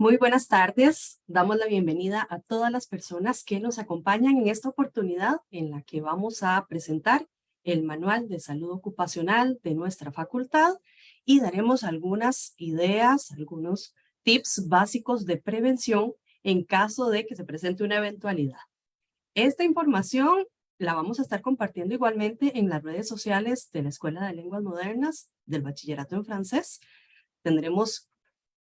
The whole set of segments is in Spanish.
Muy buenas tardes. Damos la bienvenida a todas las personas que nos acompañan en esta oportunidad en la que vamos a presentar el Manual de Salud Ocupacional de nuestra facultad y daremos algunas ideas, algunos tips básicos de prevención en caso de que se presente una eventualidad. Esta información la vamos a estar compartiendo igualmente en las redes sociales de la Escuela de Lenguas Modernas del Bachillerato en Francés. Tendremos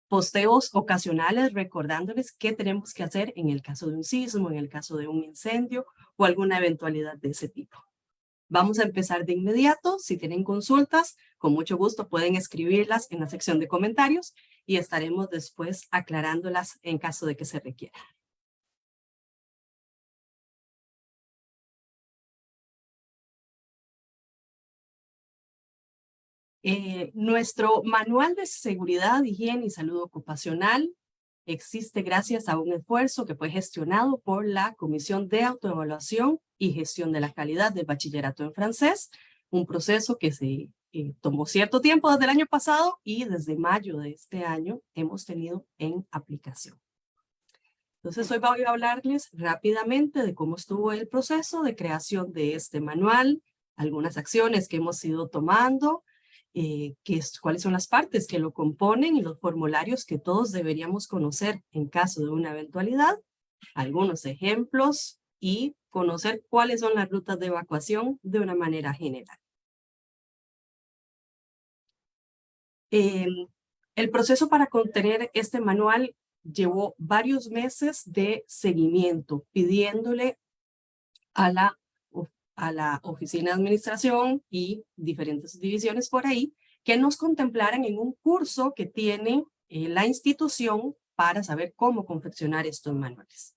posteos ocasionales recordándoles qué tenemos que hacer en el caso de un sismo, en el caso de un incendio o alguna eventualidad de ese tipo. Vamos a empezar de inmediato. Si tienen consultas, con mucho gusto pueden escribirlas en la sección de comentarios y estaremos después aclarándolas en caso de que se requiera. Nuestro manual de seguridad, higiene y salud ocupacional existe gracias a un esfuerzo que fue gestionado por la Comisión de Autoevaluación y Gestión de la Calidad del Bachillerato en Francés, un proceso que se tomó cierto tiempo desde el año pasado y desde mayo de este año hemos tenido en aplicación. Entonces hoy voy a hablarles rápidamente de cómo estuvo el proceso de creación de este manual, algunas acciones que hemos ido tomando, cuáles son las partes que lo componen y los formularios que todos deberíamos conocer en caso de una eventualidad, algunos ejemplos y conocer cuáles son las rutas de evacuación de una manera general. El proceso para contener este manual llevó varios meses de seguimiento, pidiéndole a la oficina de administración y diferentes divisiones por ahí que nos contemplaran en un curso que tiene la institución para saber cómo confeccionar estos manuales.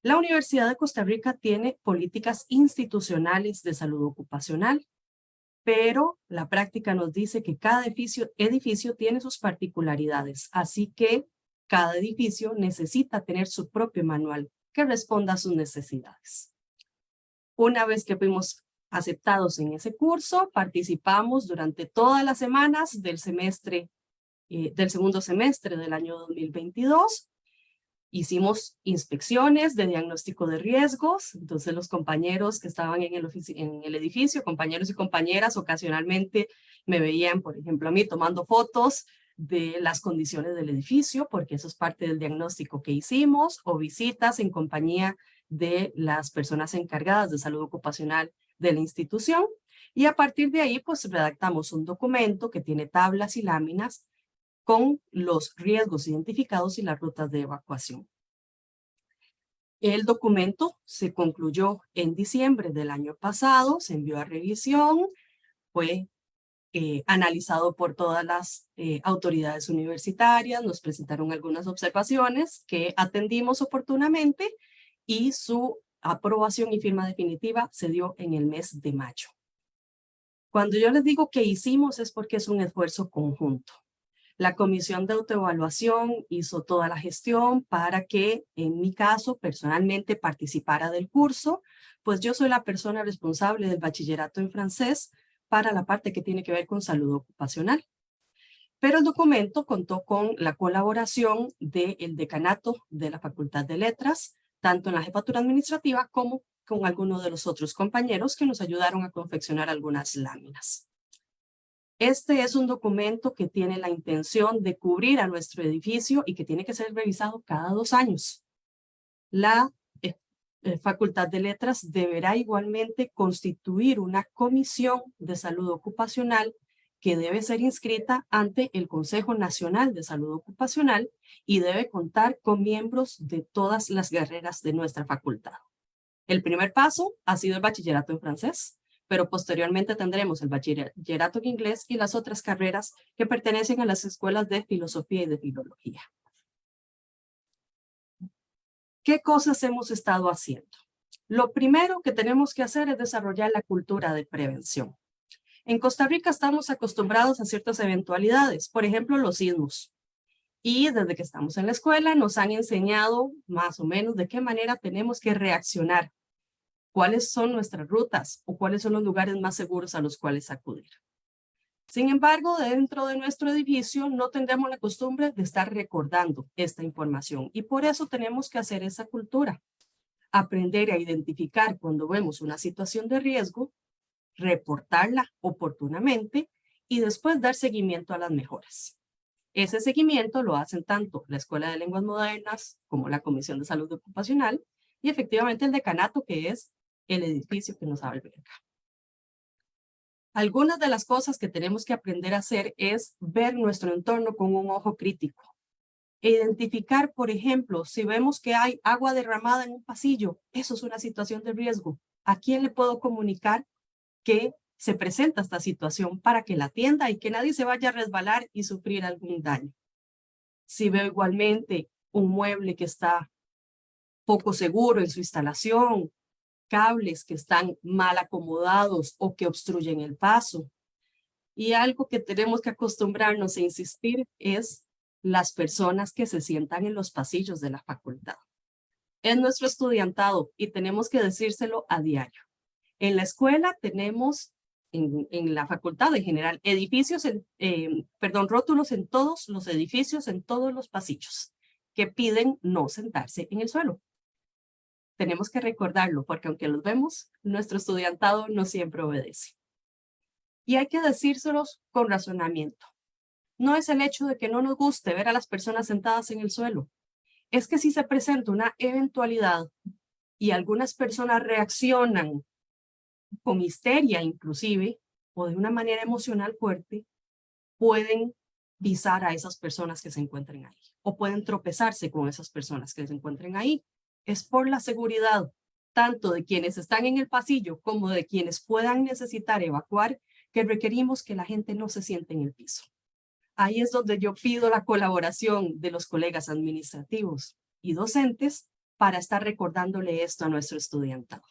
La Universidad de Costa Rica tiene políticas institucionales de salud ocupacional, pero la práctica nos dice que cada edificio tiene sus particularidades, así que cada edificio necesita tener su propio manual que responda a sus necesidades. Una vez que fuimos aceptados en ese curso, participamos durante todas las semanas del segundo semestre del año 2022. Hicimos inspecciones de diagnóstico de riesgos, entonces los compañeros que estaban en el edificio, compañeros y compañeras, ocasionalmente me veían, por ejemplo, a mí tomando fotos de las condiciones del edificio, porque eso es parte del diagnóstico que hicimos, o visitas en compañía de las personas encargadas de salud ocupacional de la institución. Y a partir de ahí, pues redactamos un documento que tiene tablas y láminas con los riesgos identificados y las rutas de evacuación. El documento se concluyó en diciembre del año pasado, se envió a revisión, fue analizado por todas las autoridades universitarias, nos presentaron algunas observaciones que atendimos oportunamente y su aprobación y firma definitiva se dio en el mes de mayo. Cuando yo les digo que hicimos es porque es un esfuerzo conjunto. La comisión de autoevaluación hizo toda la gestión para que, en mi caso, personalmente participara del curso, pues yo soy la persona responsable del bachillerato en francés para la parte que tiene que ver con salud ocupacional. Pero el documento contó con la colaboración del decanato de la Facultad de Letras, tanto en la jefatura administrativa como con algunos de los otros compañeros que nos ayudaron a confeccionar algunas láminas. Este es un documento que tiene la intención de cubrir a nuestro edificio y que tiene que ser revisado cada 2 años. La Facultad de Letras deberá igualmente constituir una comisión de salud ocupacional que debe ser inscrita ante el Consejo Nacional de Salud Ocupacional y debe contar con miembros de todas las carreras de nuestra facultad. El primer paso ha sido el bachillerato en francés, pero posteriormente tendremos el bachillerato en inglés y las otras carreras que pertenecen a las escuelas de filosofía y de filología. ¿Qué cosas hemos estado haciendo? Lo primero que tenemos que hacer es desarrollar la cultura de prevención. En Costa Rica estamos acostumbrados a ciertas eventualidades, por ejemplo, los sismos. Y desde que estamos en la escuela nos han enseñado más o menos de qué manera tenemos que reaccionar, cuáles son nuestras rutas o cuáles son los lugares más seguros a los cuales acudir. Sin embargo, dentro de nuestro edificio no tendremos la costumbre de estar recordando esta información y por eso tenemos que hacer esa cultura. Aprender a identificar cuando vemos una situación de riesgo, reportarla oportunamente y después dar seguimiento a las mejoras. Ese seguimiento lo hacen tanto la Escuela de Lenguas Modernas como la Comisión de Salud Ocupacional y efectivamente el decanato, que es el edificio que nos alberga. Algunas de las cosas que tenemos que aprender a hacer es ver nuestro entorno con un ojo crítico. E identificar, por ejemplo, si vemos que hay agua derramada en un pasillo, eso es una situación de riesgo. ¿A quién le puedo comunicar que se presenta esta situación para que la atienda y que nadie se vaya a resbalar y sufrir algún daño? Si veo igualmente un mueble que está poco seguro en su instalación, cables que están mal acomodados o que obstruyen el paso. Y algo que tenemos que acostumbrarnos a insistir es las personas que se sientan en los pasillos de la facultad. Es nuestro estudiantado y tenemos que decírselo a diario. En la escuela tenemos, en la facultad en general, rótulos en todos los edificios, en todos los pasillos, que piden no sentarse en el suelo. Tenemos que recordarlo porque aunque los vemos, nuestro estudiantado no siempre obedece. Y hay que decírselos con razonamiento. No es el hecho de que no nos guste ver a las personas sentadas en el suelo. Es que si se presenta una eventualidad y algunas personas reaccionan con histeria inclusive, o de una manera emocional fuerte, pueden pisar a esas personas que se encuentren ahí, o pueden tropezarse con esas personas que se encuentren ahí. Es por la seguridad, tanto de quienes están en el pasillo como de quienes puedan necesitar evacuar, que requerimos que la gente no se siente en el piso. Ahí es donde yo pido la colaboración de los colegas administrativos y docentes para estar recordándole esto a nuestro estudiantado.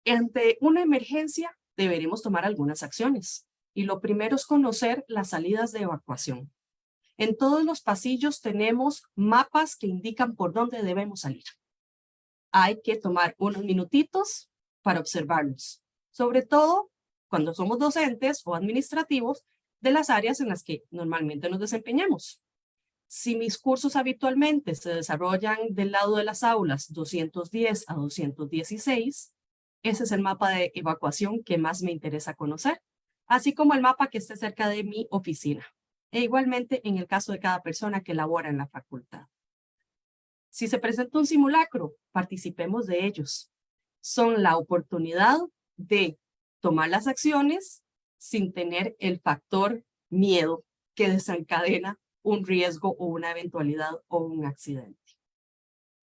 Ante una emergencia, deberemos tomar algunas acciones. Y lo primero es conocer las salidas de evacuación. En todos los pasillos tenemos mapas que indican por dónde debemos salir. Hay que tomar unos minutitos para observarlos. Sobre todo cuando somos docentes o administrativos de las áreas en las que normalmente nos desempeñamos. Si mis cursos habitualmente se desarrollan del lado de las aulas 210 a 216, ese es el mapa de evacuación que más me interesa conocer, así como el mapa que esté cerca de mi oficina, e igualmente en el caso de cada persona que labora en la facultad. Si se presenta un simulacro, participemos de ellos. Son la oportunidad de tomar las acciones sin tener el factor miedo que desencadena un riesgo o una eventualidad o un accidente.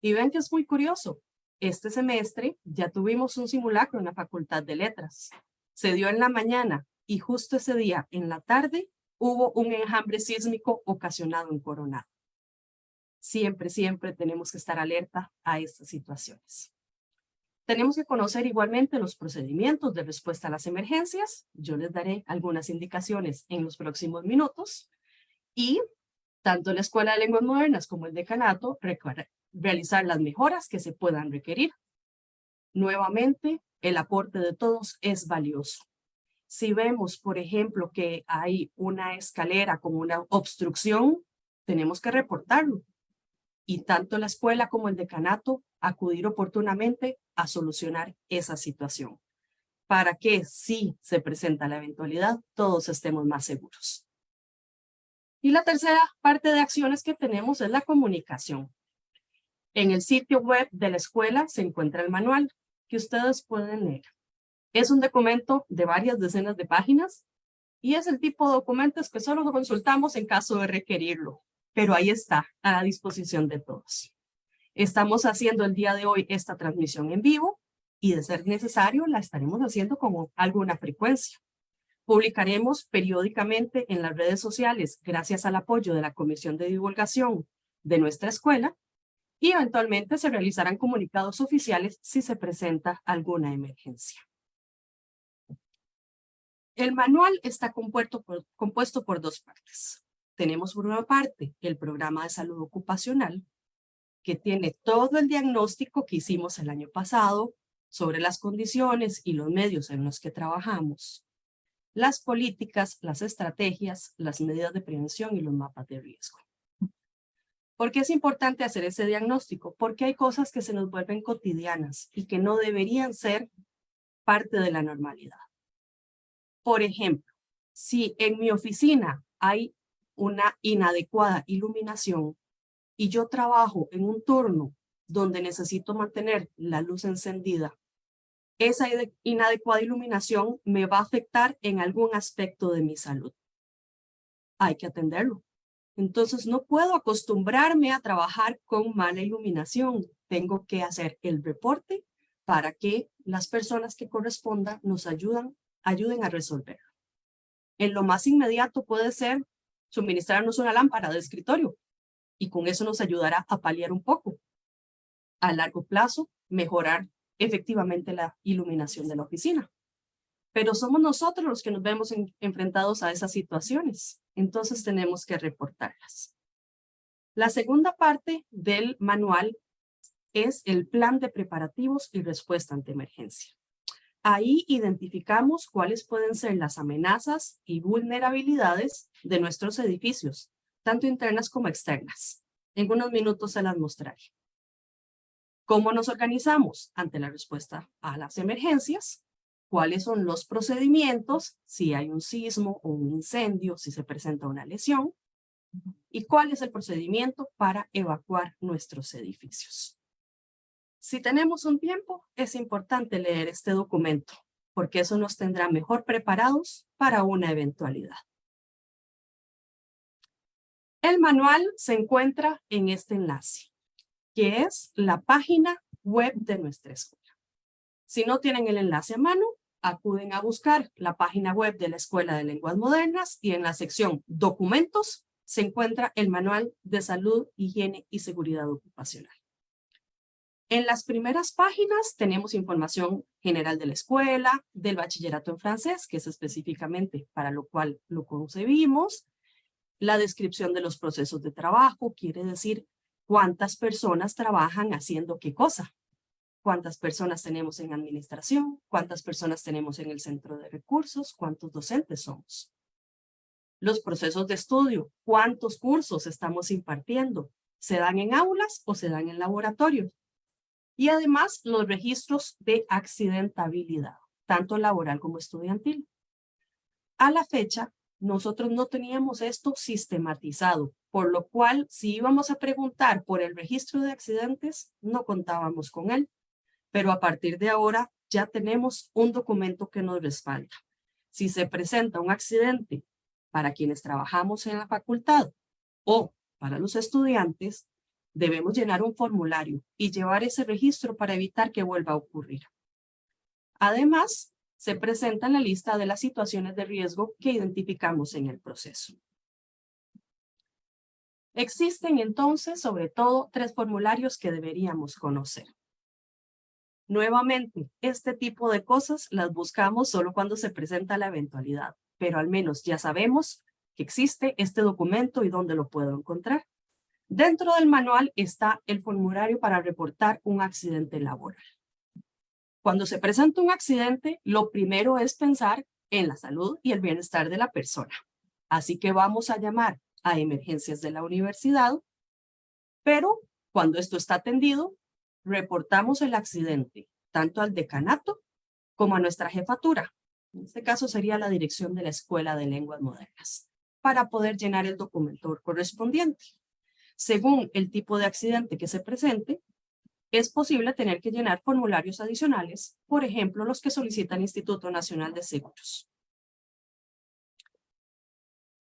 Y ven que es muy curioso. Este semestre ya tuvimos un simulacro en la Facultad de Letras. Se dio en la mañana y justo ese día, en la tarde, hubo un enjambre sísmico ocasionado en Coronado. Siempre, siempre tenemos que estar alerta a estas situaciones. Tenemos que conocer igualmente los procedimientos de respuesta a las emergencias. Yo les daré algunas indicaciones en los próximos minutos. Y tanto la Escuela de Lenguas Modernas como el decanato realizar las mejoras que se puedan requerir. Nuevamente, el aporte de todos es valioso. Si vemos, por ejemplo, que hay una escalera con una obstrucción, tenemos que reportarlo. Y tanto la escuela como el decanato acudir oportunamente a solucionar esa situación, para que si se presenta la eventualidad, todos estemos más seguros. Y la tercera parte de acciones que tenemos es la comunicación. En el sitio web de la escuela se encuentra el manual que ustedes pueden leer. Es un documento de varias decenas de páginas y es el tipo de documentos que solo consultamos en caso de requerirlo, pero ahí está, a la disposición de todos. Estamos haciendo el día de hoy esta transmisión en vivo y de ser necesario la estaremos haciendo con alguna frecuencia. Publicaremos periódicamente en las redes sociales gracias al apoyo de la Comisión de Divulgación de nuestra escuela y eventualmente se realizarán comunicados oficiales si se presenta alguna emergencia. El manual está compuesto por dos partes. Tenemos por una parte el programa de salud ocupacional, que tiene todo el diagnóstico que hicimos el año pasado sobre las condiciones y los medios en los que trabajamos. las políticas, las estrategias, las medidas de prevención y los mapas de riesgo. ¿Por qué es importante hacer ese diagnóstico? Porque hay cosas que se nos vuelven cotidianas y que no deberían ser parte de la normalidad. Por ejemplo, si en mi oficina hay una inadecuada iluminación y yo trabajo en un turno donde necesito mantener la luz encendida, esa inadecuada iluminación me va a afectar en algún aspecto de mi salud. Hay que atenderlo. Entonces no puedo acostumbrarme a trabajar con mala iluminación. Tengo que hacer el reporte para que las personas que correspondan nos ayuden a resolverlo. En lo más inmediato puede ser suministrarnos una lámpara de escritorio y con eso nos ayudará a paliar un poco. A largo plazo, mejorar efectivamente la iluminación de la oficina. Pero somos nosotros los que nos vemos enfrentados a esas situaciones. Entonces tenemos que reportarlas. La segunda parte del manual es el plan de preparativos y respuesta ante emergencia. Ahí identificamos cuáles pueden ser las amenazas y vulnerabilidades de nuestros edificios, tanto internas como externas. En unos minutos se las mostraré. ¿Cómo nos organizamos ante la respuesta a las emergencias? ¿Cuáles son los procedimientos si hay un sismo o un incendio, si se presenta una lesión? ¿Y cuál es el procedimiento para evacuar nuestros edificios? Si tenemos un tiempo, es importante leer este documento, porque eso nos tendrá mejor preparados para una eventualidad. El manual se encuentra en este enlace, que es la página web de nuestra escuela. Si no tienen el enlace a mano, acuden a buscar la página web de la Escuela de Lenguas Modernas y en la sección Documentos se encuentra el Manual de Salud, Higiene y Seguridad Ocupacional. En las primeras páginas tenemos información general de la escuela, del bachillerato en francés, que es específicamente para lo cual lo concebimos, la descripción de los procesos de trabajo, quiere decir cuántas personas trabajan haciendo qué cosa, cuántas personas tenemos en administración, cuántas personas tenemos en el centro de recursos, cuántos docentes somos. Los procesos de estudio, cuántos cursos estamos impartiendo, ¿se dan en aulas o se dan en laboratorios? Y además los registros de accidentabilidad, tanto laboral como estudiantil. A la fecha, nosotros no teníamos esto sistematizado, por lo cual si íbamos a preguntar por el registro de accidentes, no contábamos con él. Pero a partir de ahora ya tenemos un documento que nos respalda. Si se presenta un accidente para quienes trabajamos en la facultad o para los estudiantes, debemos llenar un formulario y llevar ese registro para evitar que vuelva a ocurrir. Además, se presenta la lista de las situaciones de riesgo que identificamos en el proceso. Existen entonces, sobre todo, 3 formularios que deberíamos conocer. Nuevamente, este tipo de cosas las buscamos solo cuando se presenta la eventualidad, pero al menos ya sabemos que existe este documento y dónde lo puedo encontrar. Dentro del manual está el formulario para reportar un accidente laboral. Cuando se presenta un accidente, lo primero es pensar en la salud y el bienestar de la persona. Así que vamos a llamar a emergencias de la universidad, pero cuando esto está atendido, reportamos el accidente tanto al decanato como a nuestra jefatura. En este caso sería la dirección de la Escuela de Lenguas Modernas, para poder llenar el documento correspondiente. Según el tipo de accidente que se presente, es posible tener que llenar formularios adicionales, por ejemplo, los que solicita el Instituto Nacional de Seguros.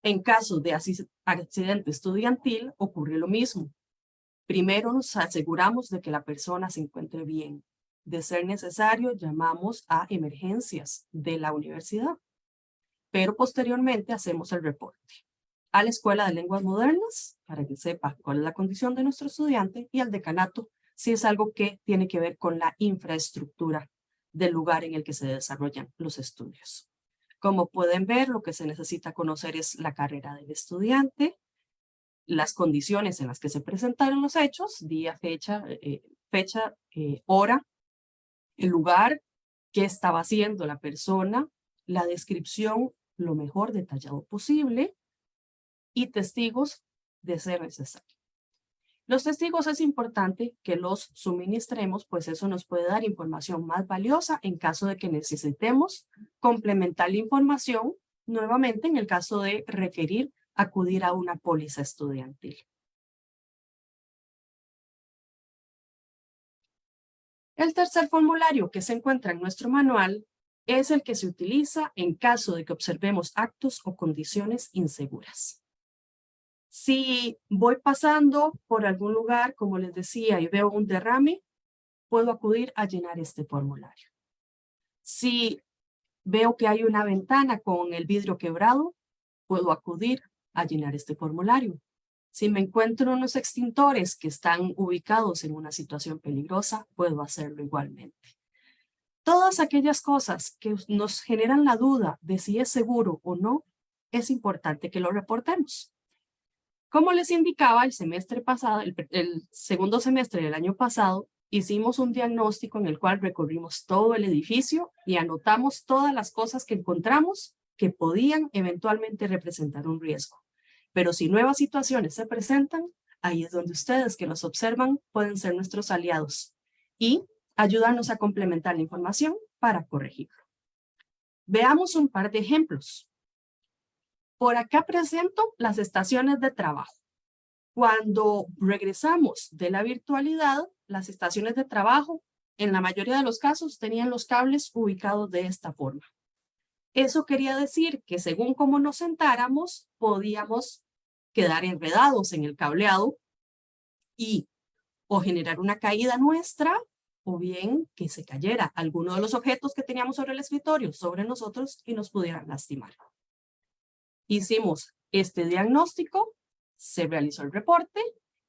En caso de accidente estudiantil, ocurre lo mismo. Primero nos aseguramos de que la persona se encuentre bien. De ser necesario, llamamos a emergencias de la universidad. Pero posteriormente hacemos el reporte a la Escuela de Lenguas Modernas, para que sepa cuál es la condición de nuestro estudiante, y al decanato, si es algo que tiene que ver con la infraestructura del lugar en el que se desarrollan los estudios. Como pueden ver, lo que se necesita conocer es la carrera del estudiante, las condiciones en las que se presentaron los hechos, día, fecha, hora, el lugar, qué estaba haciendo la persona, la descripción lo mejor detallado posible y testigos de ser necesario. Los testigos es importante que los suministremos, pues eso nos puede dar información más valiosa en caso de que necesitemos complementar la información nuevamente en el caso de requerir acudir a una póliza estudiantil. El tercer formulario que se encuentra en nuestro manual es el que se utiliza en caso de que observemos actos o condiciones inseguras. Si voy pasando por algún lugar, como les decía, y veo un derrame, puedo acudir a llenar este formulario. Si veo que hay una ventana con el vidrio quebrado, puedo acudir a llenar este formulario. Si me encuentro unos extintores que están ubicados en una situación peligrosa, puedo hacerlo igualmente. Todas aquellas cosas que nos generan la duda de si es seguro o no, es importante que lo reportemos. Como les indicaba, el semestre pasado, el segundo semestre del año pasado, hicimos un diagnóstico en el cual recorrimos todo el edificio y anotamos todas las cosas que encontramos que podían eventualmente representar un riesgo. Pero si nuevas situaciones se presentan, ahí es donde ustedes que nos observan pueden ser nuestros aliados y ayudarnos a complementar la información para corregirlo. Veamos un par de ejemplos. Por acá presento las estaciones de trabajo. Cuando regresamos de la virtualidad, las estaciones de trabajo, en la mayoría de los casos, tenían los cables ubicados de esta forma. Eso quería decir que según cómo nos sentáramos, podíamos quedar enredados en el cableado y o generar una caída nuestra, o bien que se cayera alguno de los objetos que teníamos sobre el escritorio, sobre nosotros y nos pudieran lastimar. Hicimos este diagnóstico, se realizó el reporte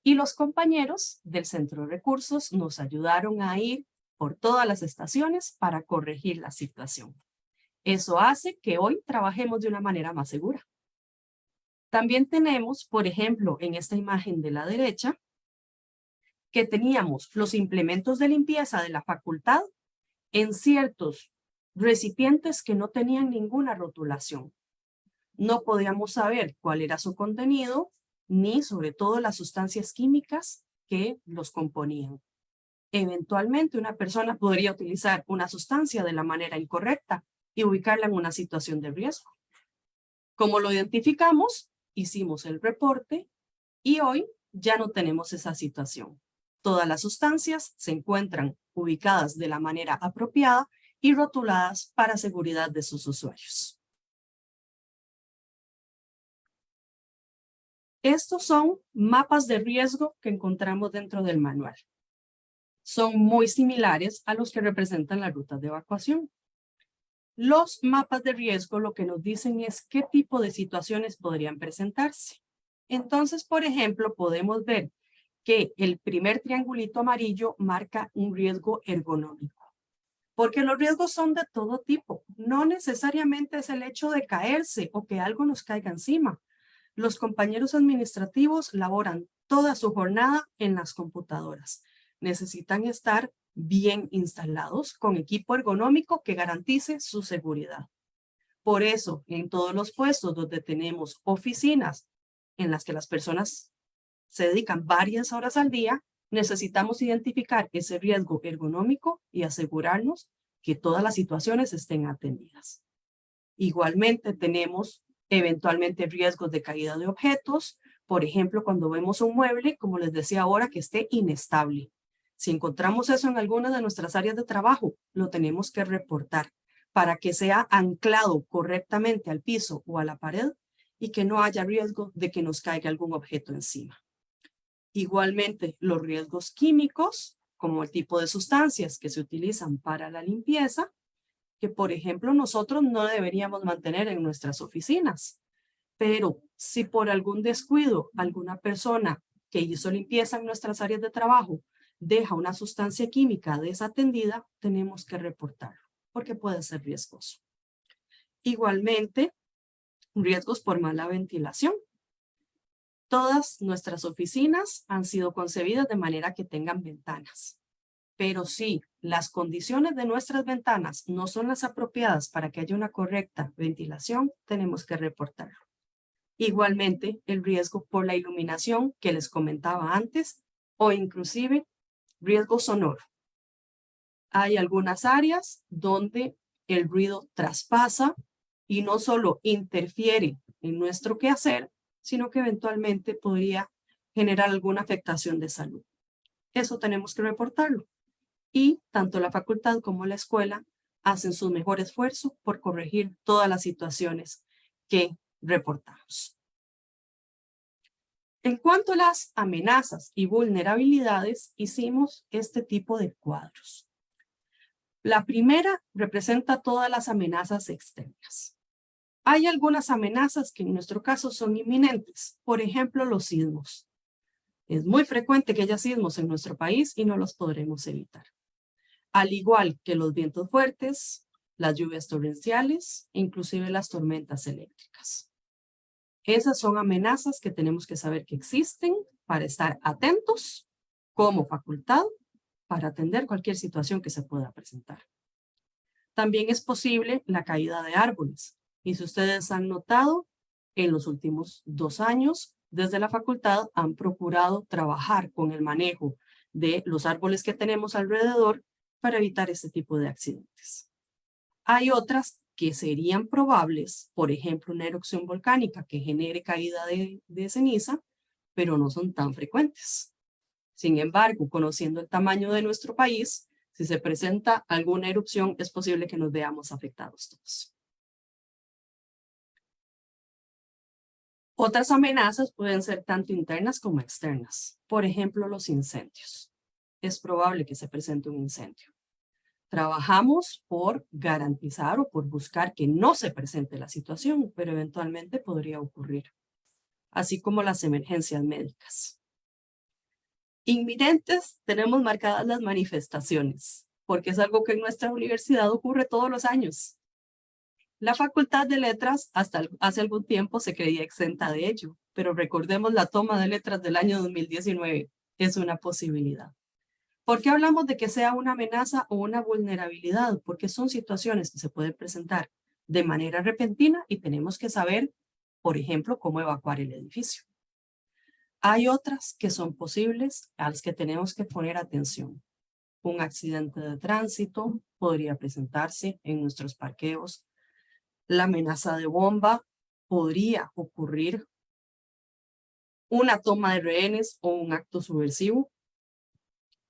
y los compañeros del Centro de Recursos nos ayudaron a ir por todas las estaciones para corregir la situación. Eso hace que hoy trabajemos de una manera más segura. También tenemos, por ejemplo, en esta imagen de la derecha, que teníamos los implementos de limpieza de la facultad en ciertos recipientes que no tenían ninguna rotulación. No podíamos saber cuál era su contenido, ni sobre todo las sustancias químicas que los componían. Eventualmente una persona podría utilizar una sustancia de la manera incorrecta y ubicarla en una situación de riesgo. Como lo identificamos, hicimos el reporte y hoy ya no tenemos esa situación. Todas las sustancias se encuentran ubicadas de la manera apropiada y rotuladas para seguridad de sus usuarios. Estos son mapas de riesgo que encontramos dentro del manual. Son muy similares a los que representan las rutas de evacuación. Los mapas de riesgo lo que nos dicen es qué tipo de situaciones podrían presentarse. Entonces, por ejemplo, podemos ver que el primer triangulito amarillo marca un riesgo ergonómico. Porque los riesgos son de todo tipo. No necesariamente es el hecho de caerse o que algo nos caiga encima. Los compañeros administrativos laboran toda su jornada en las computadoras. Necesitan estar bien instalados con equipo ergonómico que garantice su seguridad. Por eso, en todos los puestos donde tenemos oficinas en las que las personas se dedican varias horas al día, necesitamos identificar ese riesgo ergonómico y asegurarnos que todas las situaciones estén atendidas. Igualmente tenemos eventualmente riesgos de caída de objetos, por ejemplo, cuando vemos un mueble, como les decía ahora, que esté inestable. Si encontramos eso en alguna de nuestras áreas de trabajo, lo tenemos que reportar para que sea anclado correctamente al piso o a la pared y que no haya riesgo de que nos caiga algún objeto encima. Igualmente, los riesgos químicos, como el tipo de sustancias que se utilizan para la limpieza, que por ejemplo nosotros no deberíamos mantener en nuestras oficinas. Pero si por algún descuido alguna persona que hizo limpieza en nuestras áreas de trabajo deja una sustancia química desatendida, tenemos que reportarlo, porque puede ser riesgoso. Igualmente, riesgos por mala ventilación. Todas nuestras oficinas han sido concebidas de manera que tengan ventanas. pero si las condiciones de nuestras ventanas no son las apropiadas para que haya una correcta ventilación, tenemos que reportarlo. Igualmente, el riesgo por la iluminación que les comentaba antes, o inclusive riesgo sonoro. Hay algunas áreas donde el ruido traspasa y no solo interfiere en nuestro quehacer, sino que eventualmente podría generar alguna afectación de salud. Eso tenemos que reportarlo. Y tanto la facultad como la escuela hacen su mejor esfuerzo por corregir todas las situaciones que reportamos. En cuanto a las amenazas y vulnerabilidades, hicimos este tipo de cuadros. La primera representa todas las amenazas externas. Hay algunas amenazas que en nuestro caso son inminentes, por ejemplo, los sismos. Es muy frecuente que haya sismos en nuestro país y no los podremos evitar. Al igual que los vientos fuertes, las lluvias torrenciales, inclusive las tormentas eléctricas. Esas son amenazas que tenemos que saber que existen para estar atentos como facultad para atender cualquier situación que se pueda presentar. También es posible la caída de árboles. Y si ustedes han notado, en los últimos 2 años, desde la facultad han procurado trabajar con el manejo de los árboles que tenemos alrededor para evitar este tipo de accidentes. Hay otras que serían probables, por ejemplo, una erupción volcánica que genere caída de ceniza, pero no son tan frecuentes. Sin embargo, conociendo el tamaño de nuestro país, si se presenta alguna erupción, es posible que nos veamos afectados todos. Otras amenazas pueden ser tanto internas como externas. Por ejemplo, los incendios. Es probable que se presente un incendio. Trabajamos por garantizar o por buscar que no se presente la situación, pero eventualmente podría ocurrir. Así como las emergencias médicas. Inminentes, tenemos marcadas las manifestaciones, porque es algo que en nuestra universidad ocurre todos los años. La Facultad de Letras hasta hace algún tiempo se creía exenta de ello, pero recordemos la toma de letras del año 2019, es una posibilidad. ¿Por qué hablamos de que sea una amenaza o una vulnerabilidad? Porque son situaciones que se pueden presentar de manera repentina y tenemos que saber, por ejemplo, cómo evacuar el edificio. Hay otras que son posibles a las que tenemos que poner atención. Un accidente de tránsito podría presentarse en nuestros parqueos. La amenaza de bomba podría ocurrir. Una toma de rehenes o un acto subversivo.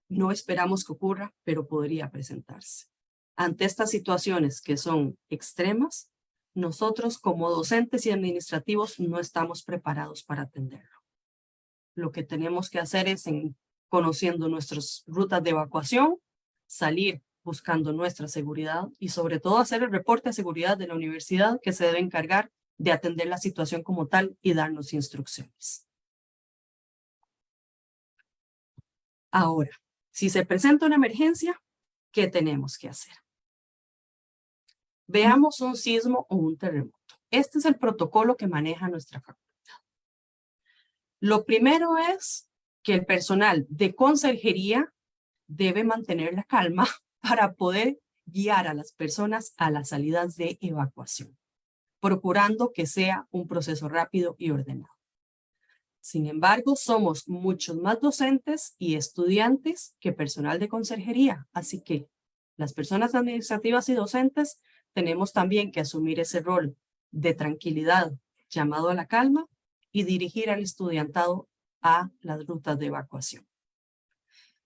No esperamos que ocurra, pero podría presentarse. Ante estas situaciones que son extremas, nosotros como docentes y administrativos no estamos preparados para atenderlo. Lo que tenemos que hacer es, conociendo nuestras rutas de evacuación, salir buscando nuestra seguridad y sobre todo hacer el reporte de seguridad de la universidad que se debe encargar de atender la situación como tal y darnos instrucciones. Ahora, si se presenta una emergencia, ¿qué tenemos que hacer? Veamos un sismo o un terremoto. Este es el protocolo que maneja nuestra facultad. Lo primero es que el personal de conserjería debe mantener la calma para poder guiar a las personas a las salidas de evacuación, procurando que sea un proceso rápido y ordenado. Sin embargo, somos muchos más docentes y estudiantes que personal de conserjería, así que las personas administrativas y docentes tenemos también que asumir ese rol de tranquilidad, llamado a la calma, y dirigir al estudiantado a las rutas de evacuación.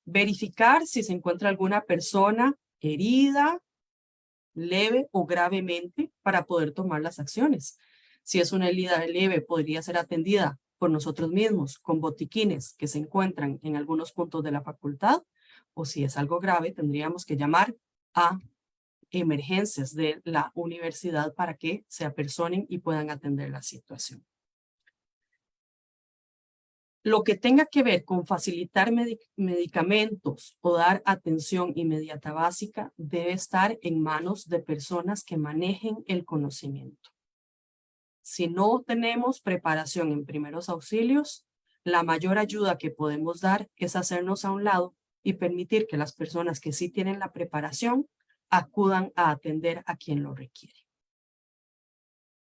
Verificar si se encuentra alguna persona herida, leve o gravemente para poder tomar las acciones. Si es una herida leve, podría ser atendida por nosotros mismos con botiquines que se encuentran en algunos puntos de la facultad, o si es algo grave, tendríamos que llamar a emergencias de la universidad para que se apersonen y puedan atender la situación. Lo que tenga que ver con facilitar medicamentos o dar atención inmediata básica debe estar en manos de personas que manejen el conocimiento. Si no tenemos preparación en primeros auxilios, la mayor ayuda que podemos dar es hacernos a un lado y permitir que las personas que sí tienen la preparación acudan a atender a quien lo requiere.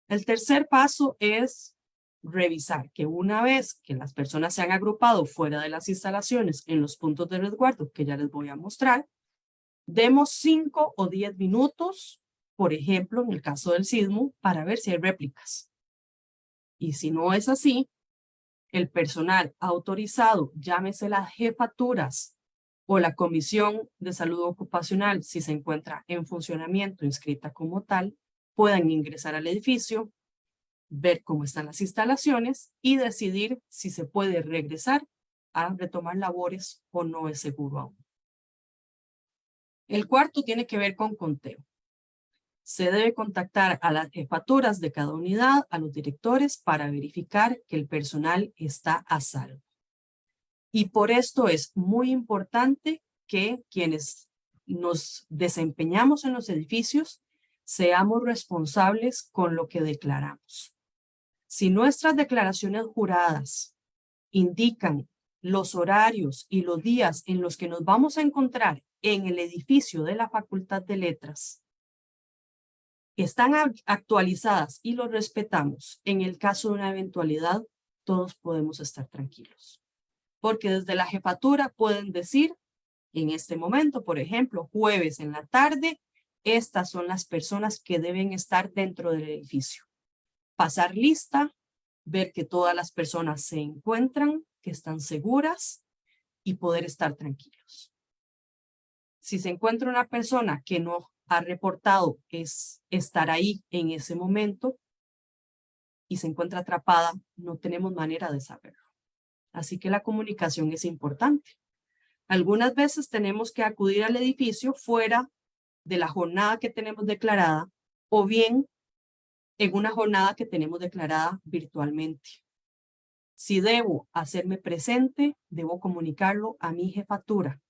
El tercer paso es revisar que una vez que las personas se han agrupado fuera de las instalaciones en los puntos de resguardo que ya les voy a mostrar, demos 5 o 10 minutos, por ejemplo, en el caso del sismo, para ver si hay réplicas. Y si no es así, el personal autorizado, llámese las jefaturas o la Comisión de Salud Ocupacional, si se encuentra en funcionamiento inscrita como tal, puedan ingresar al edificio, ver cómo están las instalaciones y decidir si se puede regresar a retomar labores o no es seguro aún. El cuarto tiene que ver con conteo. Se debe contactar a las jefaturas de cada unidad, a los directores, para verificar que el personal está a salvo. Y por esto es muy importante que quienes nos desempeñamos en los edificios seamos responsables con lo que declaramos. Si nuestras declaraciones juradas indican los horarios y los días en los que nos vamos a encontrar en el edificio de la Facultad de Letras, están actualizadas y los respetamos, en el caso de una eventualidad, todos podemos estar tranquilos. Porque desde la jefatura pueden decir, en este momento, por ejemplo, jueves en la tarde, estas son las personas que deben estar dentro del edificio. Pasar lista, ver que todas las personas se encuentran, que están seguras y poder estar tranquilos. Si se encuentra una persona que no ha reportado estar ahí en ese momento y se encuentra atrapada, no tenemos manera de saberlo. Así que la comunicación es importante. Algunas veces tenemos que acudir al edificio fuera de la jornada que tenemos declarada o bien en una jornada que tenemos declarada virtualmente. Si debo hacerme presente, debo comunicarlo a mi jefatura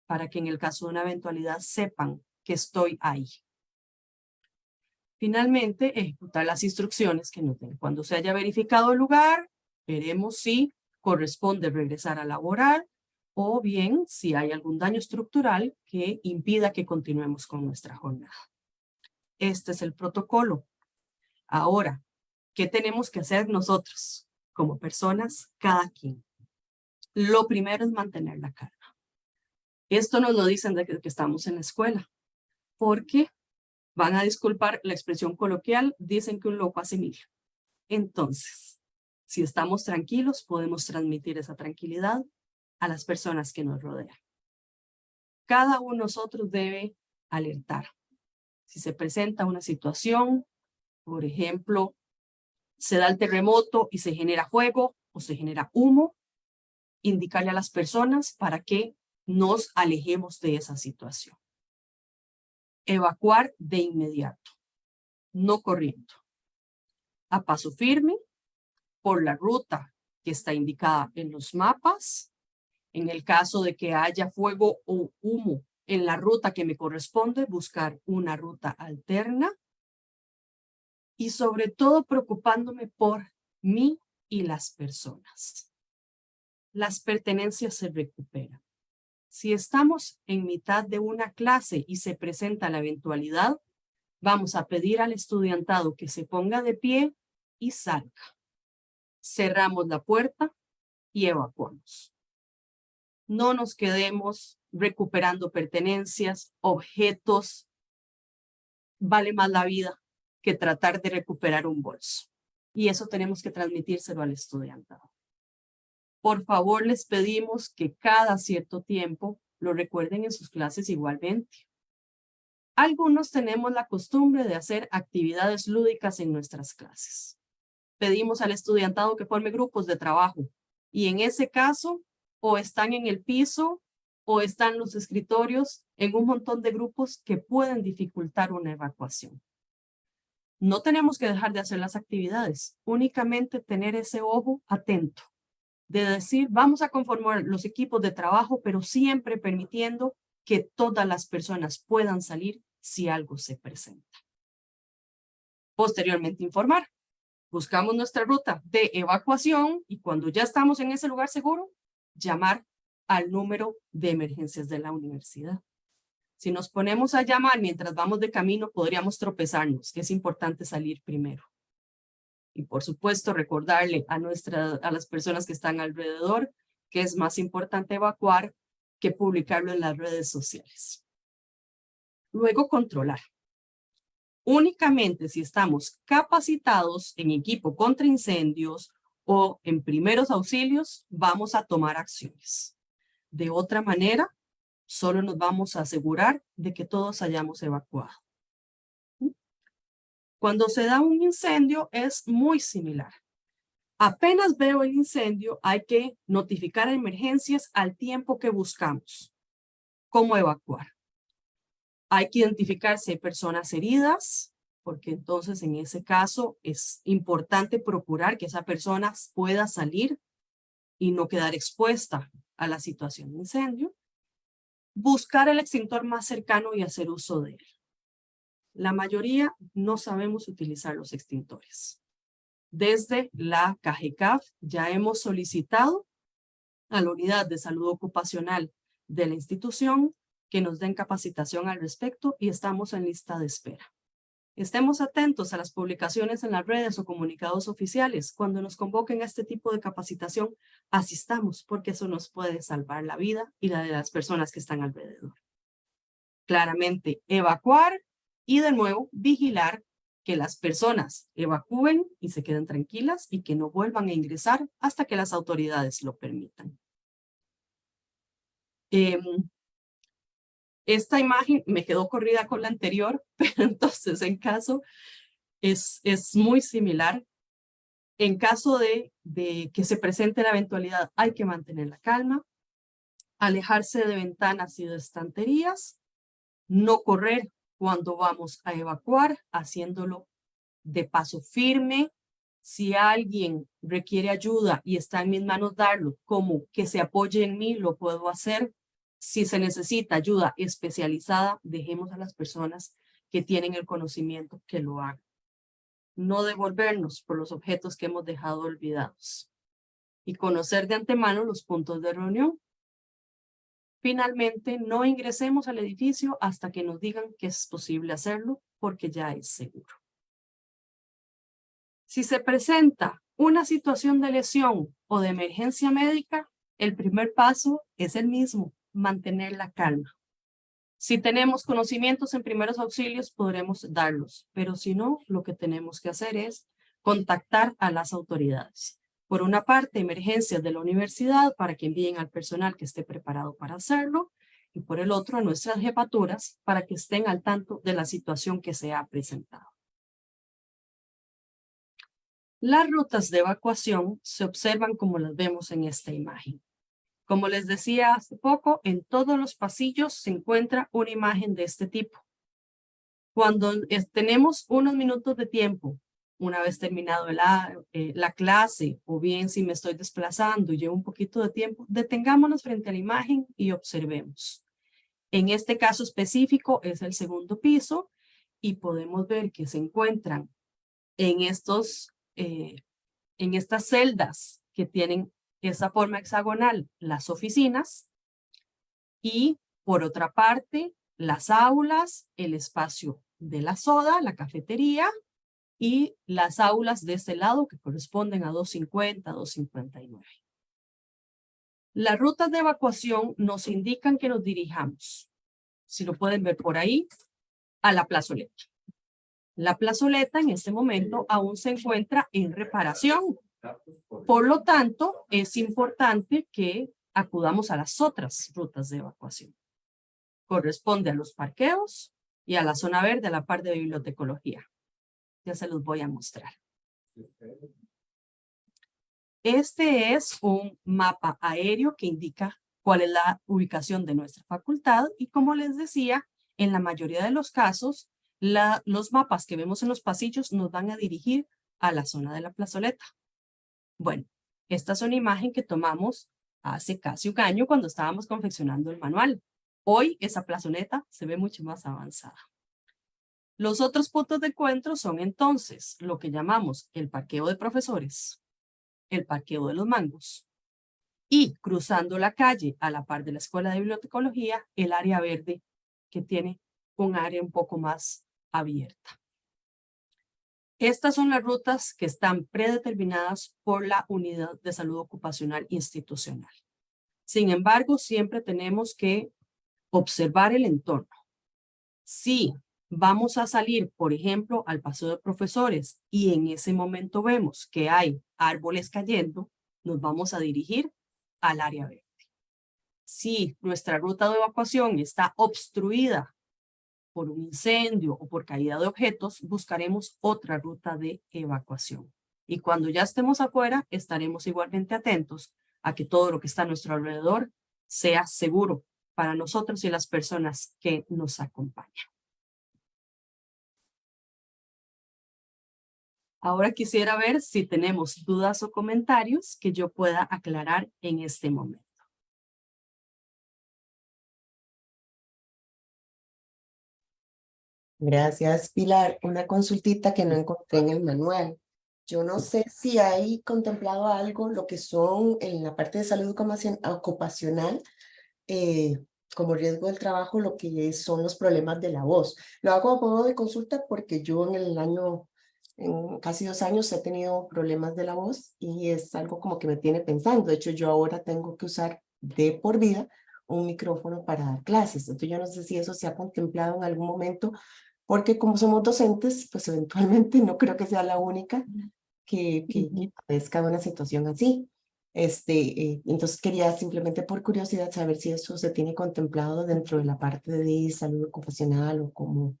para que en el caso de una eventualidad sepan que estoy ahí. Finalmente, ejecutar las instrucciones que nos den. Cuando se haya verificado el lugar, veremos si corresponde regresar a laborar o bien si hay algún daño estructural que impida que continuemos con nuestra jornada. Este es el protocolo. Ahora, ¿qué tenemos que hacer nosotros como personas, cada quien? Lo primero es mantener la calma. Esto nos lo dicen desde que estamos en la escuela, porque van a disculpar la expresión coloquial, dicen que un loco hace mil. Entonces, si estamos tranquilos, podemos transmitir esa tranquilidad a las personas que nos rodean. Cada uno de nosotros debe alertar. Si se presenta una situación, por ejemplo, se da el terremoto y se genera fuego o se genera humo, indicarle a las personas para que nos alejemos de esa situación. Evacuar de inmediato, no corriendo. A paso firme, por la ruta que está indicada en los mapas. En el caso de que haya fuego o humo en la ruta que me corresponde, buscar una ruta alterna. Y sobre todo preocupándome por mí y las personas. Las pertenencias se recuperan. Si estamos en mitad de una clase y se presenta la eventualidad, vamos a pedir al estudiantado que se ponga de pie y salga. Cerramos la puerta y evacuamos. No nos quedemos recuperando pertenencias, objetos. Vale más la vida que tratar de recuperar un bolso. Y eso tenemos que transmitírselo al estudiantado. Por favor, les pedimos que cada cierto tiempo lo recuerden en sus clases igualmente. Algunos tenemos la costumbre de hacer actividades lúdicas en nuestras clases. Pedimos al estudiantado que forme grupos de trabajo y en ese caso o están en el piso o están en los escritorios en un montón de grupos que pueden dificultar una evacuación. No tenemos que dejar de hacer las actividades, únicamente tener ese ojo atento de decir, vamos a conformar los equipos de trabajo, pero siempre permitiendo que todas las personas puedan salir si algo se presenta. Posteriormente informar. Buscamos nuestra ruta de evacuación y cuando ya estamos en ese lugar seguro, llamar al número de emergencias de la universidad. Si nos ponemos a llamar mientras vamos de camino, podríamos tropezarnos, que es importante salir primero. Y por supuesto, recordarle a las personas que están alrededor que es más importante evacuar que publicarlo en las redes sociales. Luego, controlar. Únicamente si estamos capacitados en equipo contra incendios o en primeros auxilios, vamos a tomar acciones. De otra manera, solo nos vamos a asegurar de que todos hayamos evacuado. Cuando se da un incendio es muy similar. Apenas veo el incendio, hay que notificar a emergencias al tiempo que buscamos. ¿Cómo evacuar? Hay que identificar si hay personas heridas, porque entonces en ese caso es importante procurar que esa persona pueda salir y no quedar expuesta a la situación de incendio. Buscar el extintor más cercano y hacer uso de él. La mayoría no sabemos utilizar los extintores. Desde la CAGECAF ya hemos solicitado a la Unidad de Salud Ocupacional de la institución que nos den capacitación al respecto y estamos en lista de espera. Estemos atentos a las publicaciones en las redes o comunicados oficiales. Cuando nos convoquen a este tipo de capacitación, asistamos porque eso nos puede salvar la vida y la de las personas que están alrededor. Claramente, evacuar y de nuevo vigilar que las personas evacúen y se queden tranquilas y que no vuelvan a ingresar hasta que las autoridades lo permitan. Esta imagen me quedó corrida con la anterior, pero entonces en caso es muy similar. En caso de que se presente la eventualidad, hay que mantener la calma, alejarse de ventanas y de estanterías, no correr cuando vamos a evacuar, haciéndolo de paso firme. Si alguien requiere ayuda y está en mis manos darlo, como que se apoye en mí, lo puedo hacer. Si se necesita ayuda especializada, dejemos a las personas que tienen el conocimiento que lo hagan. No devolvernos por los objetos que hemos dejado olvidados. Y conocer de antemano los puntos de reunión. Finalmente, no ingresemos al edificio hasta que nos digan que es posible hacerlo, porque ya es seguro. Si se presenta una situación de lesión o de emergencia médica, el primer paso es el mismo, mantener la calma. Si tenemos conocimientos en primeros auxilios, podremos darlos, pero si no, lo que tenemos que hacer es contactar a las autoridades. Por una parte, emergencias de la universidad para que envíen al personal que esté preparado para hacerlo, y por el otro, a nuestras jefaturas para que estén al tanto de la situación que se ha presentado. Las rutas de evacuación se observan como las vemos en esta imagen. Como les decía hace poco, en todos los pasillos se encuentra una imagen de este tipo. Cuando tenemos unos minutos de tiempo, una vez terminado la clase, o bien si me estoy desplazando y llevo un poquito de tiempo, detengámonos frente a la imagen y observemos. En este caso específico es el segundo piso y podemos ver que se encuentran en estas celdas que tienen esa forma hexagonal, las oficinas, y por otra parte, las aulas, el espacio de la soda, la cafetería, y las aulas de este lado que corresponden a 250, 259. Las rutas de evacuación nos indican que nos dirijamos, si lo pueden ver por ahí, a la plazoleta. La plazoleta en este momento aún se encuentra en reparación. Por lo tanto, es importante que acudamos a las otras rutas de evacuación. Corresponde a los parqueos y a la zona verde a la parte de bibliotecología. Ya se los voy a mostrar. Este es un mapa aéreo que indica cuál es la ubicación de nuestra facultad y como les decía, en la mayoría de los casos, los mapas que vemos en los pasillos nos van a dirigir a la zona de la plazoleta. Bueno, esta es una imagen que tomamos hace casi un año cuando estábamos confeccionando el manual. Hoy esa plazoleta se ve mucho más avanzada. Los otros puntos de encuentro son entonces lo que llamamos el parqueo de profesores, el parqueo de los mangos, Y cruzando la calle a la par de la Escuela de Bibliotecología, el área verde, que tiene un área un poco más abierta. Estas son las rutas que están predeterminadas por la Unidad de Salud Ocupacional Institucional. Sin embargo, siempre tenemos que observar el entorno. Si vamos a salir, por ejemplo, al paseo de profesores y en ese momento vemos que hay árboles cayendo, nos vamos a dirigir al área verde. Si nuestra ruta de evacuación está obstruida por un incendio o por caída de objetos, buscaremos otra ruta de evacuación. Y cuando ya estemos afuera, estaremos igualmente atentos a que todo lo que está a nuestro alrededor sea seguro para nosotros y las personas que nos acompañan. Ahora quisiera ver si tenemos dudas o comentarios que yo pueda aclarar en este momento. Gracias, Pilar. Una consultita que no encontré en el manual. Yo no sé si hay contemplado algo, lo que son en la parte de salud ocupacional, como riesgo del trabajo, lo que son los problemas de la voz. Lo hago a modo de consulta porque yo en casi 2 años he tenido problemas de la voz y es algo como que me tiene pensando. De hecho, yo ahora tengo que usar de por vida un micrófono para dar clases. Entonces, yo no sé si eso se ha contemplado en algún momento, porque como somos docentes, pues eventualmente no creo que sea la única que padezca de una situación así. Entonces quería simplemente por curiosidad saber si eso se tiene contemplado dentro de la parte de salud ocupacional o como.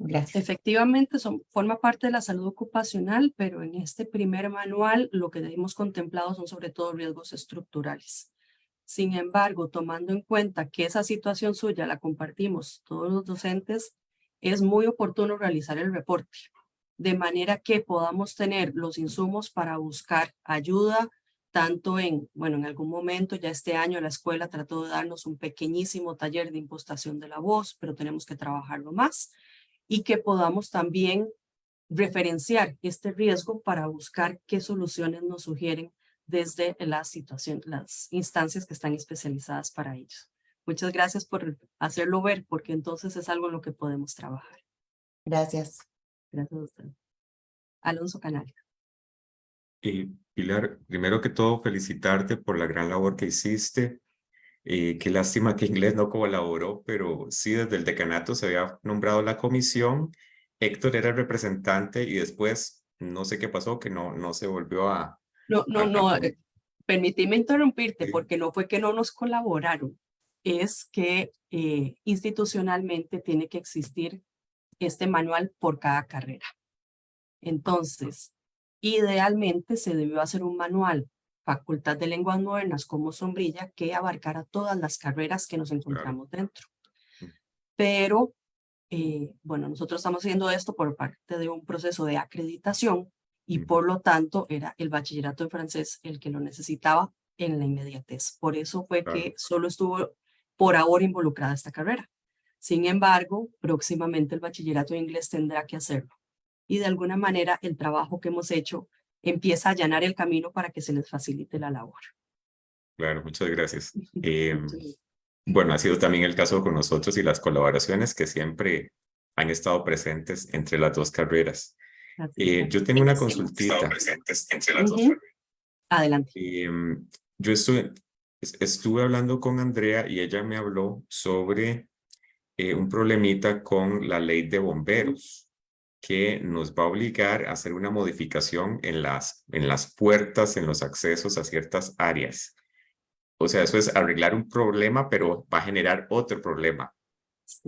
Gracias. Efectivamente, forma parte de la salud ocupacional, pero en este primer manual lo que hemos contemplado son sobre todo riesgos estructurales. Sin embargo, tomando en cuenta que esa situación suya la compartimos todos los docentes, es muy oportuno realizar el reporte, de manera que podamos tener los insumos para buscar ayuda, tanto en algún momento, ya este año la escuela trató de darnos un pequeñísimo taller de impostación de la voz, pero tenemos que trabajarlo más, y que podamos también referenciar este riesgo para buscar qué soluciones nos sugieren desde las instancias que están especializadas para ellos. Muchas gracias por hacerlo ver, porque entonces es algo en lo que podemos trabajar. Gracias. Gracias a usted. Alonso Canal. Pilar, primero que todo, felicitarte por la gran labor que hiciste. Qué lástima que inglés no colaboró, pero sí, desde el decanato se había nombrado la comisión. Héctor era el representante y después no sé qué pasó, que no se volvió a... No, permíteme interrumpirte, Sí. porque no fue que no nos colaboraron, es que institucionalmente tiene que existir este manual por cada carrera. Entonces, idealmente se debió hacer un manual, Facultad de Lenguas Modernas como sombrilla, que abarcara todas las carreras que nos encontramos dentro. Pero, bueno, nosotros estamos haciendo esto por parte de un proceso de acreditación y por lo tanto era el bachillerato en francés el que lo necesitaba en la inmediatez. Por eso fue que solo estuvo por ahora involucrada esta carrera. Sin embargo, próximamente el bachillerato en inglés tendrá que hacerlo. Y de alguna manera el trabajo que hemos hecho empieza a allanar el camino para que se les facilite la labor. Claro, muchas gracias. Bueno, ha sido también el caso con nosotros y las colaboraciones que siempre han estado presentes entre las dos carreras. Yo tengo una consultita. Adelante. Yo estuve hablando con Andrea y ella me habló sobre un problemita con la ley de bomberos que nos va a obligar a hacer una modificación en las puertas, en los accesos a ciertas áreas. O sea, eso es arreglar un problema, pero va a generar otro problema,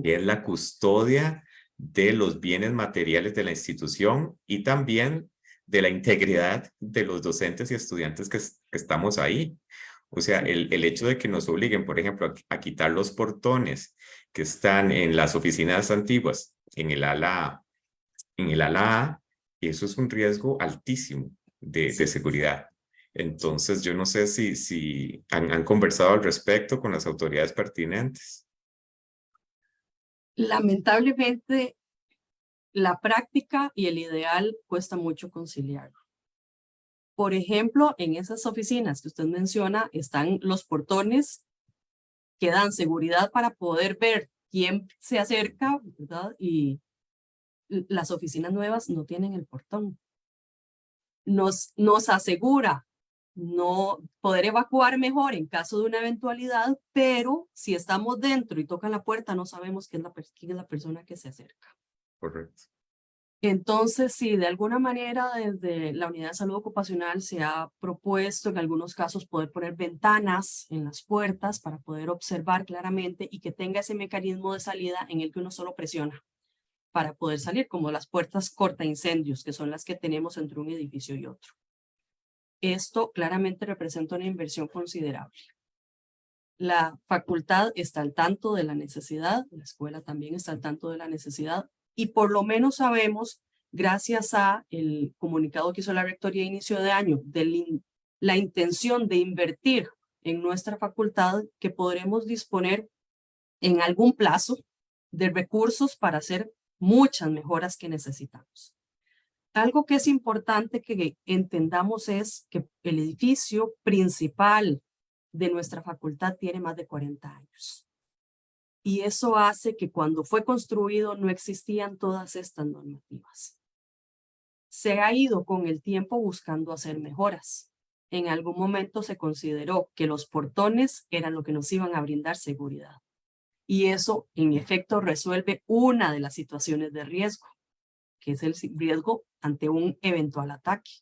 que es la custodia de los bienes materiales de la institución y también de la integridad de los docentes y estudiantes que estamos ahí. O sea, el hecho de que nos obliguen, por ejemplo, a quitar los portones que están en las oficinas antiguas, en el ala A, eso es un riesgo altísimo de seguridad. Entonces, yo no sé si han conversado al respecto con las autoridades pertinentes. Lamentablemente, la práctica y el ideal cuesta mucho conciliarlo, Por ejemplo, en esas oficinas que usted menciona están los portones que dan seguridad para poder ver quién se acerca, ¿verdad? Y las oficinas nuevas no tienen el portón. Nos asegura no poder evacuar mejor en caso de una eventualidad, pero si estamos dentro y tocan la puerta, no sabemos quién es la persona que se acerca. Correcto. Entonces, sí, de alguna manera desde la unidad de salud ocupacional se ha propuesto en algunos casos poder poner ventanas en las puertas para poder observar claramente y que tenga ese mecanismo de salida en el que uno solo presiona para poder salir, como las puertas cortaincendios, que son las que tenemos entre un edificio y otro. Esto claramente representa una inversión considerable. La facultad está al tanto de la necesidad, la escuela también está al tanto de la necesidad, y por lo menos sabemos, gracias a el comunicado que hizo la rectoría a inicio de año, de la intención de invertir en nuestra facultad, que podremos disponer en algún plazo de recursos para hacer muchas mejoras que necesitamos. Algo que es importante que entendamos es que el edificio principal de nuestra facultad tiene más de 40 años. Y eso hace que cuando fue construido no existían todas estas normativas. Se ha ido con el tiempo buscando hacer mejoras. En algún momento se consideró que los portones eran lo que nos iban a brindar seguridad. Y eso, en efecto, resuelve una de las situaciones de riesgo, que es el riesgo ante un eventual ataque,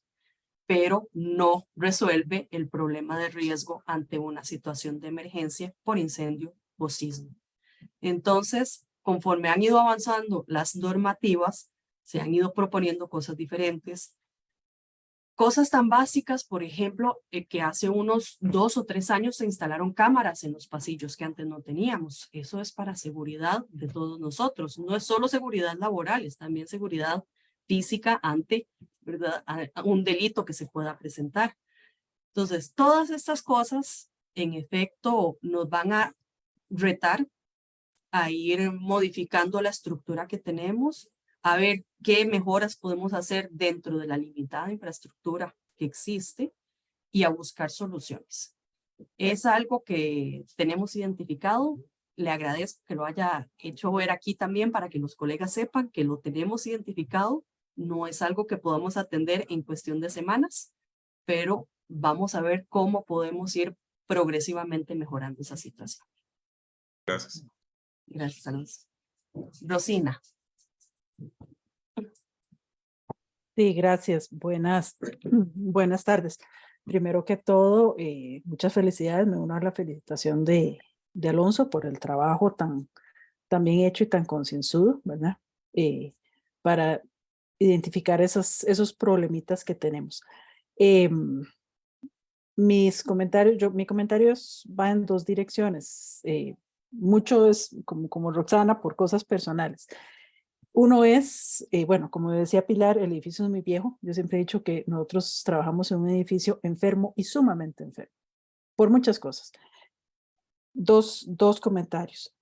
pero no resuelve el problema de riesgo ante una situación de emergencia por incendio o sismo. Entonces, conforme han ido avanzando las normativas, se han ido proponiendo cosas diferentes. Cosas tan básicas, por ejemplo, que hace unos 2 o 3 años se instalaron cámaras en los pasillos que antes no teníamos. Eso es para seguridad de todos nosotros. No es solo seguridad laboral, es también seguridad física ante, ¿verdad?, a un delito que se pueda presentar. Entonces, todas estas cosas, en efecto, nos van a retar a ir modificando la estructura que tenemos, a ver qué mejoras podemos hacer dentro de la limitada infraestructura que existe y a buscar soluciones. Es algo que tenemos identificado. Le agradezco que lo haya hecho ver aquí también para que los colegas sepan que lo tenemos identificado. No es algo que podamos atender en cuestión de semanas, pero vamos a ver cómo podemos ir progresivamente mejorando esa situación. Gracias. Gracias, Alonso. Rosina. Sí, gracias. Buenas tardes. Primero que todo, muchas felicidades. Me uno a la felicitación de Alonso por el trabajo tan bien hecho y tan concienzudo, ¿verdad? Para identificar esos problemitas que tenemos. Mi comentario va en 2 direcciones. Mucho es como Roxana por cosas personales. Uno es, bueno, como decía Pilar, el edificio es muy viejo. Yo siempre he dicho que nosotros trabajamos en un edificio enfermo y sumamente enfermo, por muchas cosas. Dos comentarios.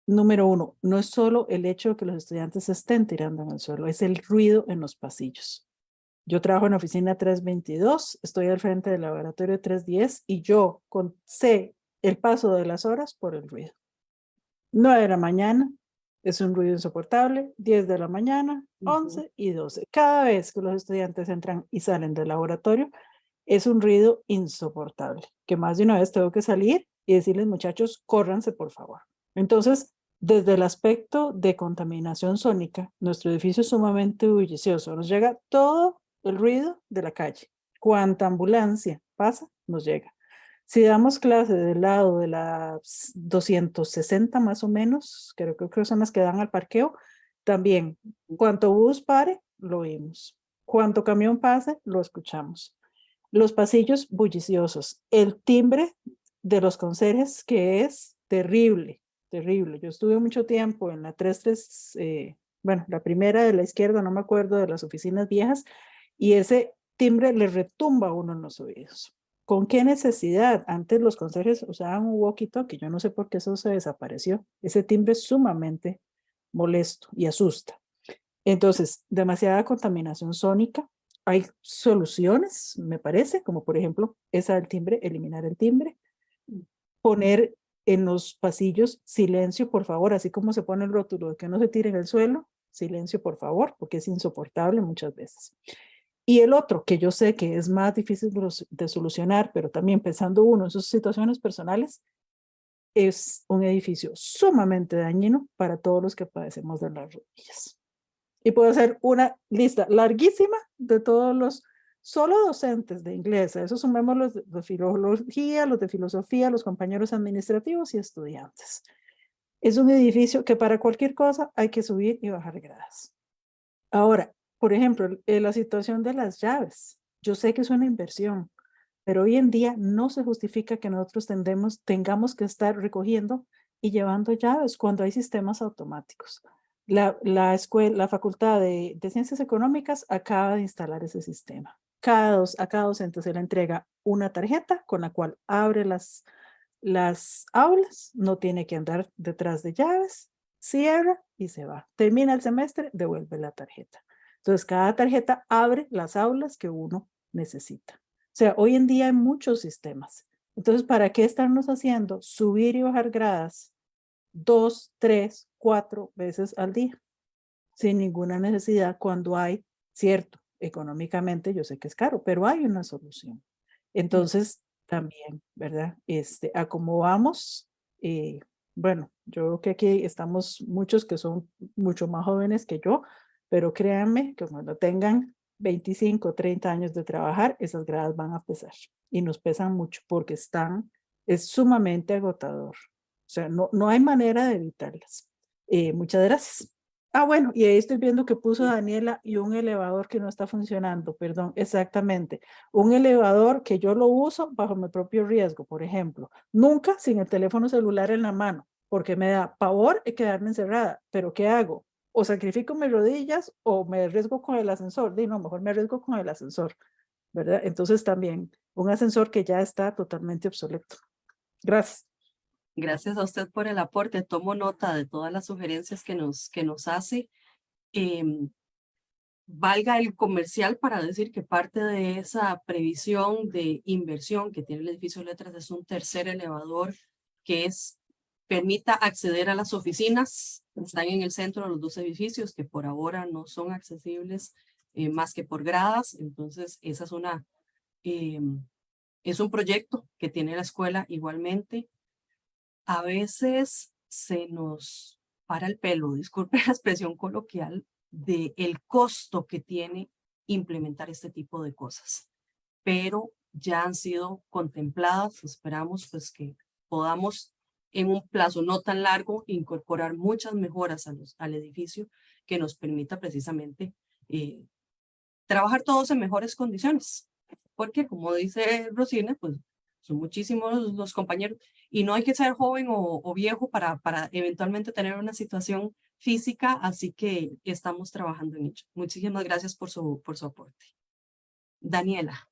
Número 1, no es solo el hecho de que los estudiantes estén tirando en el suelo, es el ruido en los pasillos. Yo trabajo en la oficina 322, estoy al frente del laboratorio 310 y yo sé el paso de las horas por el ruido. 9 de la mañana es un ruido insoportable, 10 de la mañana, 11 y 12. Cada vez que los estudiantes entran y salen del laboratorio, es un ruido insoportable, que más de una vez tengo que salir y decirles, muchachos, córranse por favor. Entonces, desde el aspecto de contaminación sónica, nuestro edificio es sumamente bullicioso. Nos llega todo el ruido de la calle. Cuanta ambulancia pasa, nos llega. Si damos clase del lado de las 260 más o menos, creo que son las que dan al parqueo, también, cuanto bus pare, lo oímos. Cuanto camión pase, lo escuchamos. Los pasillos bulliciosos. El timbre de los conserjes, que es terrible, terrible. Yo estuve mucho tiempo en la 33, bueno, la primera de la izquierda, no me acuerdo, de las oficinas viejas, y ese timbre le retumba a uno en los oídos. ¿Con qué necesidad? Antes los conserjes usaban un walkie-talkie, yo no sé por qué eso se desapareció. Ese timbre es sumamente molesto y asusta. Entonces, demasiada contaminación sónica, hay soluciones, me parece, como por ejemplo esa del timbre, eliminar el timbre, poner en los pasillos silencio, por favor, así como se pone el rótulo de que no se tire en el suelo, silencio, por favor, porque es insoportable muchas veces. Y el otro, que yo sé que es más difícil de solucionar, pero también pensando uno en sus situaciones personales, es un edificio sumamente dañino para todos los que padecemos de las rodillas. Y puedo hacer una lista larguísima de todos los solo docentes de inglés, a eso sumemos los de filología, los de filosofía, los compañeros administrativos y estudiantes. Es un edificio que para cualquier cosa hay que subir y bajar gradas. Ahora, por ejemplo, la situación de las llaves. Yo sé que es una inversión, pero hoy en día no se justifica que nosotros tengamos que estar recogiendo y llevando llaves cuando hay sistemas automáticos. La Facultad de Ciencias Económicas acaba de instalar ese sistema. A cada docente se le entrega una tarjeta con la cual abre las aulas, no tiene que andar detrás de llaves, cierra y se va. Termina el semestre, devuelve la tarjeta. Entonces, cada tarjeta abre las aulas que uno necesita. O sea, hoy en día hay muchos sistemas. Entonces, ¿para qué estarnos haciendo subir y bajar gradas 2, 3, 4 veces al día? Sin ninguna necesidad cuando hay, cierto, económicamente yo sé que es caro, pero hay una solución. Entonces, también, ¿verdad? A cómo vamos, bueno, yo creo que aquí estamos muchos que son mucho más jóvenes que yo, pero créanme que cuando tengan 25, 30 años de trabajar, esas gradas van a pesar y nos pesan mucho porque es sumamente agotador. O sea, no hay manera de evitarlas. Muchas gracias. Ah, bueno, y ahí estoy viendo que puso Daniela y un elevador que no está funcionando, perdón, exactamente. Un elevador que yo lo uso bajo mi propio riesgo, por ejemplo. Nunca sin el teléfono celular en la mano, porque me da pavor quedarme encerrada. Pero ¿qué hago? O sacrifico mis rodillas o me arriesgo con el ascensor. No, mejor me arriesgo con el ascensor, ¿verdad? Entonces también un ascensor que ya está totalmente obsoleto. Gracias. Gracias a usted por el aporte. Tomo nota de todas las sugerencias que nos hace. Valga el comercial para decir que parte de esa previsión de inversión que tiene el edificio de Letras es un tercer elevador que permita acceder a las oficinas. Están en el centro de los dos edificios que por ahora no son accesibles más que por gradas. Entonces, esa es un proyecto que tiene la escuela igualmente. A veces se nos para el pelo, disculpe la expresión coloquial, del costo que tiene implementar este tipo de cosas. Pero ya han sido contempladas, esperamos pues que podamos en un plazo no tan largo incorporar muchas mejoras al edificio que nos permita precisamente trabajar todos en mejores condiciones. Porque como dice Rosina, pues son muchísimos los compañeros y no hay que ser joven o viejo para eventualmente tener una situación física, así que estamos trabajando en ello. Muchísimas gracias por su aporte. Daniela.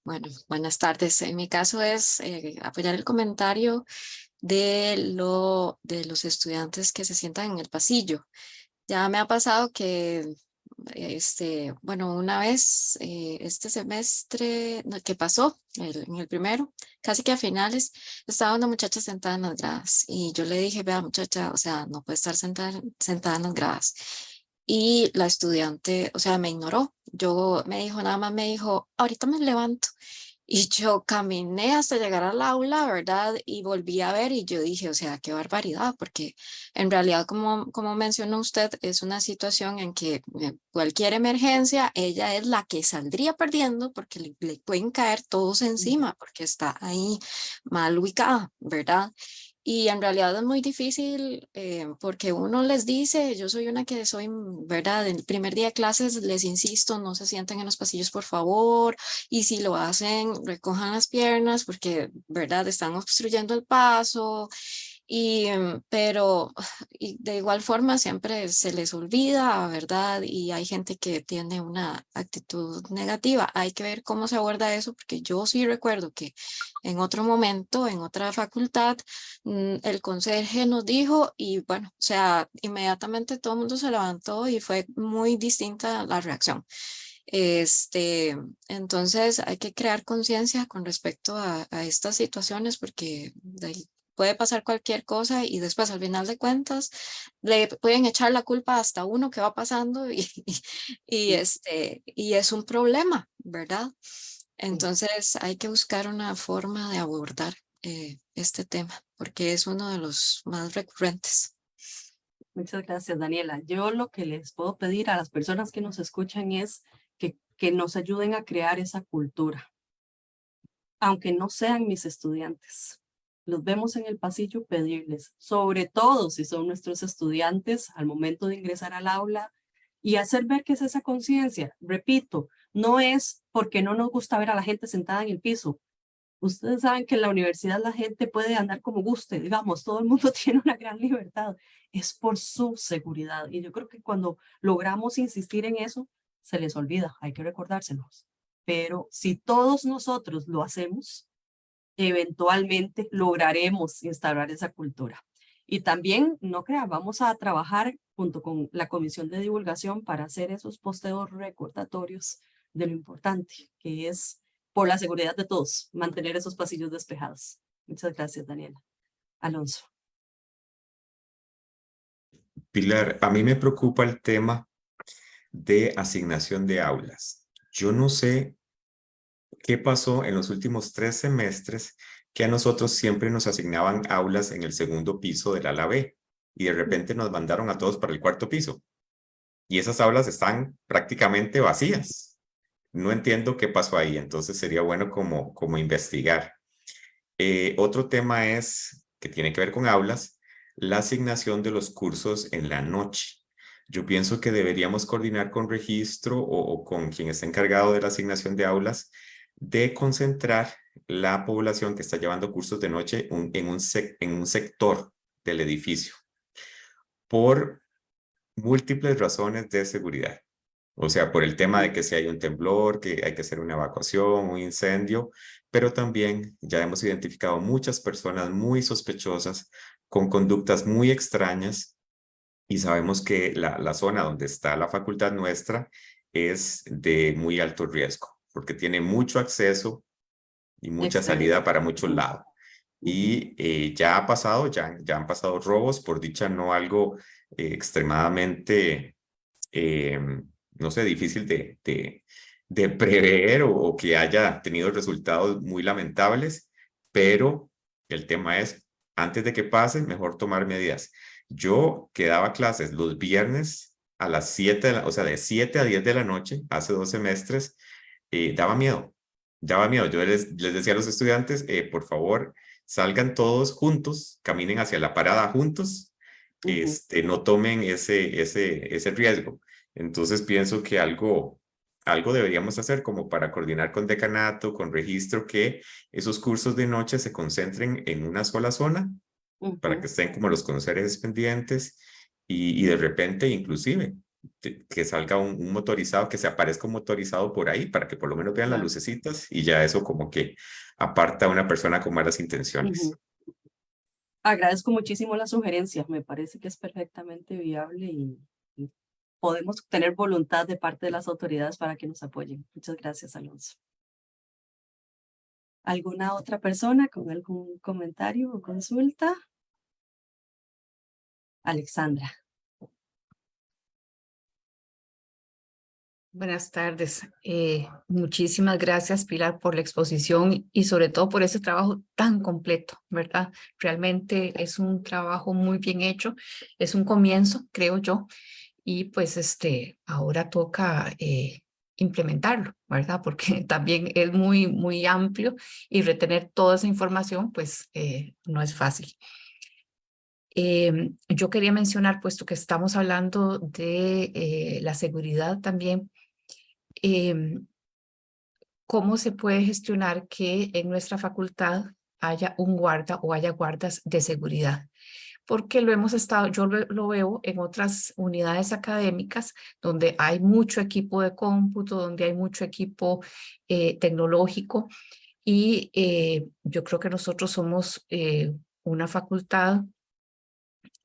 Bueno, buenas tardes. En mi caso es apoyar el comentario de los estudiantes que se sientan en el pasillo. Ya me ha pasado que bueno, una vez este semestre que pasó, en el primero, casi que a finales, estaba una muchacha sentada en las gradas y yo le dije, vea muchacha, o sea, no puede estar sentada en las gradas. Y la estudiante, o sea, me ignoró. Nada más me dijo, ahorita me levanto. Y yo caminé hasta llegar al aula, ¿verdad? Y volví a ver y yo dije, o sea, qué barbaridad, porque en realidad, como mencionó usted, es una situación en que cualquier emergencia, ella es la que saldría perdiendo porque le pueden caer todos encima, porque está ahí mal ubicada, ¿verdad? Y en realidad es muy difícil porque uno les dice, yo soy una que soy, ¿verdad? El primer día de clases les insisto, no se sienten en los pasillos, por favor, y si lo hacen, recojan las piernas porque, ¿verdad? Están obstruyendo el paso Pero de igual forma siempre se les olvida, ¿verdad? Y hay gente que tiene una actitud negativa. Hay que ver cómo se aborda eso, porque yo sí recuerdo que en otro momento, en otra facultad, el conserje nos dijo y bueno, o sea, inmediatamente todo el mundo se levantó y fue muy distinta la reacción. Entonces hay que crear conciencia con respecto a estas situaciones porque puede pasar cualquier cosa y después al final de cuentas le pueden echar la culpa hasta uno que va pasando y es un problema, ¿verdad? Entonces hay que buscar una forma de abordar este tema porque es uno de los más recurrentes. Muchas gracias, Daniela. Yo lo que les puedo pedir a las personas que nos escuchan es que nos ayuden a crear esa cultura, aunque no sean mis estudiantes. Los vemos en el pasillo, pedirles, sobre todo si son nuestros estudiantes al momento de ingresar al aula y hacer ver que es esa conciencia. Repito, no es porque no nos gusta ver a la gente sentada en el piso. Ustedes saben que en la universidad la gente puede andar como guste, digamos, todo el mundo tiene una gran libertad. Es por su seguridad. Y yo creo que cuando logramos insistir en eso, se les olvida, hay que recordárselos. Pero si todos nosotros lo hacemos, eventualmente lograremos instaurar esa cultura. Y también, no crean, vamos a trabajar junto con la Comisión de Divulgación para hacer esos posteos recordatorios de lo importante, que es por la seguridad de todos, mantener esos pasillos despejados. Muchas gracias, Daniela. Alonso. Pilar, a mí me preocupa el tema de asignación de aulas. Yo no sé qué pasó en los últimos 3 semestres que a nosotros siempre nos asignaban aulas en el segundo piso del ala B y de repente nos mandaron a todos para el cuarto piso. Y esas aulas están prácticamente vacías. No entiendo qué pasó ahí, entonces sería bueno como investigar. Otro tema es, que tiene que ver con aulas, la asignación de los cursos en la noche. Yo pienso que deberíamos coordinar con registro o con quien está encargado de la asignación de aulas de concentrar la población que está llevando cursos de noche en un sector del edificio por múltiples razones de seguridad. O sea, por el tema de que si hay un temblor, que hay que hacer una evacuación, un incendio, pero también ya hemos identificado muchas personas muy sospechosas con conductas muy extrañas y sabemos que la zona donde está la facultad nuestra es de muy alto riesgo porque tiene mucho acceso y mucha salida para muchos lados. Y ya ha pasado, ya han pasado robos, por dicha no algo extremadamente no sé, difícil de prever o que haya tenido resultados muy lamentables, pero el tema es, antes de que pase, mejor tomar medidas. Yo que daba clases los viernes a las 7, o sea, de 7 a 10 de la noche, hace 2 semestres, daba miedo. Yo les decía a los estudiantes, por favor, salgan todos juntos, caminen hacia la parada juntos, no tomen ese riesgo. Entonces pienso que algo deberíamos hacer como para coordinar con decanato, con registro, que esos cursos de noche se concentren en una sola zona para que estén como los conserjes pendientes y de repente inclusive que salga un motorizado, que se aparezca un motorizado por ahí para que por lo menos vean las lucecitas y ya eso como que aparta a una persona con malas intenciones. Agradezco muchísimo la sugerencia, me parece que es perfectamente viable y podemos tener voluntad de parte de las autoridades para que nos apoyen. Muchas gracias, Alonso. ¿Alguna otra persona con algún comentario o consulta? Alexandra. Buenas tardes. Muchísimas gracias, Pilar, por la exposición y sobre todo por ese trabajo tan completo, ¿verdad? Realmente es un trabajo muy bien hecho, es un comienzo, creo yo, y pues ahora toca implementarlo, ¿verdad? Porque también es muy amplio y retener toda esa información, pues no es fácil. Yo quería mencionar, puesto que estamos hablando de la seguridad también, cómo se puede gestionar que en nuestra facultad haya un guarda o haya guardas de seguridad. Porque yo lo veo en otras unidades académicas donde hay mucho equipo de cómputo, donde hay mucho equipo tecnológico, y yo creo que nosotros somos una facultad,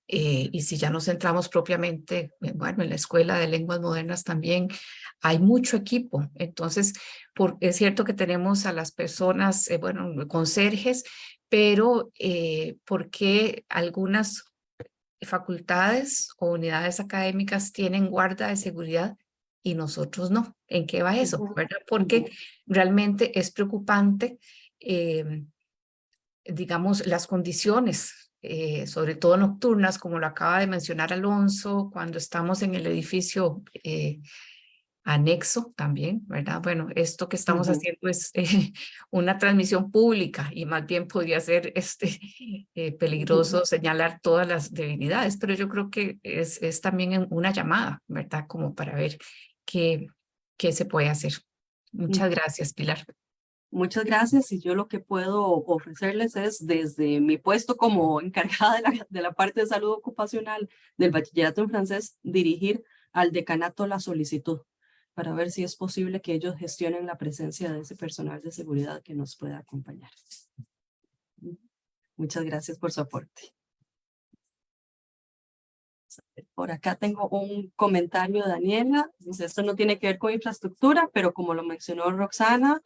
y si ya nos centramos propiamente, bueno, en la Escuela de Lenguas Modernas también hay mucho equipo. Entonces, es cierto que tenemos a las personas, bueno, conserjes, pero ¿por qué algunas facultades o unidades académicas tienen guarda de seguridad y nosotros no? ¿En qué va eso? ¿Verdad? Porque realmente es preocupante, digamos, las condiciones, sobre todo nocturnas, como lo acaba de mencionar Alonso, cuando estamos en el edificio anexo también, ¿verdad? Bueno, esto que estamos haciendo es una transmisión pública y más bien podría ser peligroso señalar todas las debilidades, pero yo creo que es también una llamada, ¿verdad? Como para ver qué se puede hacer. Muchas gracias, Pilar. Muchas gracias, y yo lo que puedo ofrecerles es, desde mi puesto como encargada de la parte de salud ocupacional del bachillerato en francés, dirigir al decanato la solicitud para ver si es posible que ellos gestionen la presencia de ese personal de seguridad que nos pueda acompañar. Muchas gracias por su aporte. Por acá tengo un comentario de Daniela. Dice, esto no tiene que ver con infraestructura, pero como lo mencionó Roxana,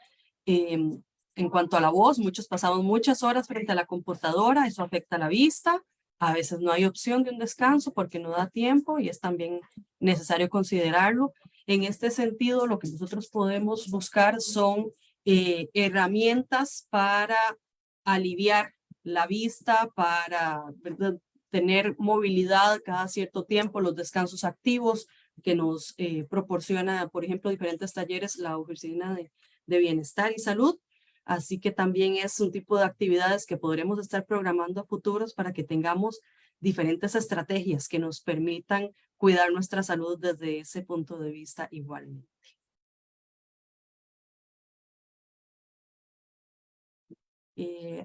en cuanto a la voz, muchos pasamos muchas horas frente a la computadora, eso afecta la vista. A veces no hay opción de un descanso porque no da tiempo y es también necesario considerarlo. En este sentido, lo que nosotros podemos buscar son herramientas para aliviar la vista, para, ¿verdad?, tener movilidad cada cierto tiempo, los descansos activos que nos proporciona, por ejemplo, diferentes talleres, la Oficina de Bienestar y Salud. Así que también es un tipo de actividades que podremos estar programando a futuros para que tengamos diferentes estrategias que nos permitan cuidar nuestra salud desde ese punto de vista igualmente.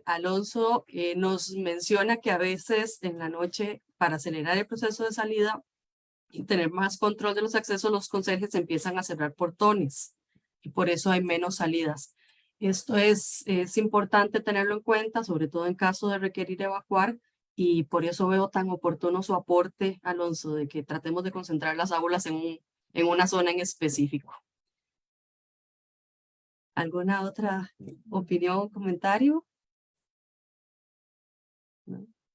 Alonso nos menciona que a veces en la noche, para acelerar el proceso de salida y tener más control de los accesos, los conserjes empiezan a cerrar portones y por eso hay menos salidas. Esto es importante tenerlo en cuenta, sobre todo en caso de requerir evacuar, y por eso veo tan oportuno su aporte, Alonso, de que tratemos de concentrar las aulas en una zona en específico. ¿Alguna otra opinión o comentario?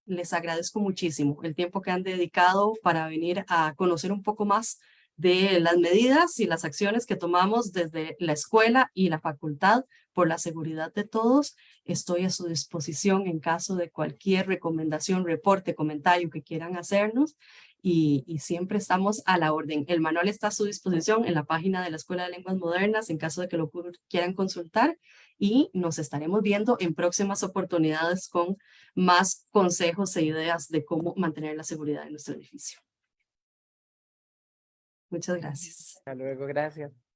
Les agradezco muchísimo el tiempo que han dedicado para venir a conocer un poco más de las medidas y las acciones que tomamos desde la escuela y la facultad por la seguridad de todos. Estoy a su disposición en caso de cualquier recomendación, reporte, comentario que quieran hacernos, y siempre estamos a la orden. El manual está a su disposición en la página de la Escuela de Lenguas Modernas en caso de que lo quieran consultar, y nos estaremos viendo en próximas oportunidades con más consejos e ideas de cómo mantener la seguridad de nuestro edificio. Muchas gracias. Hasta luego, gracias.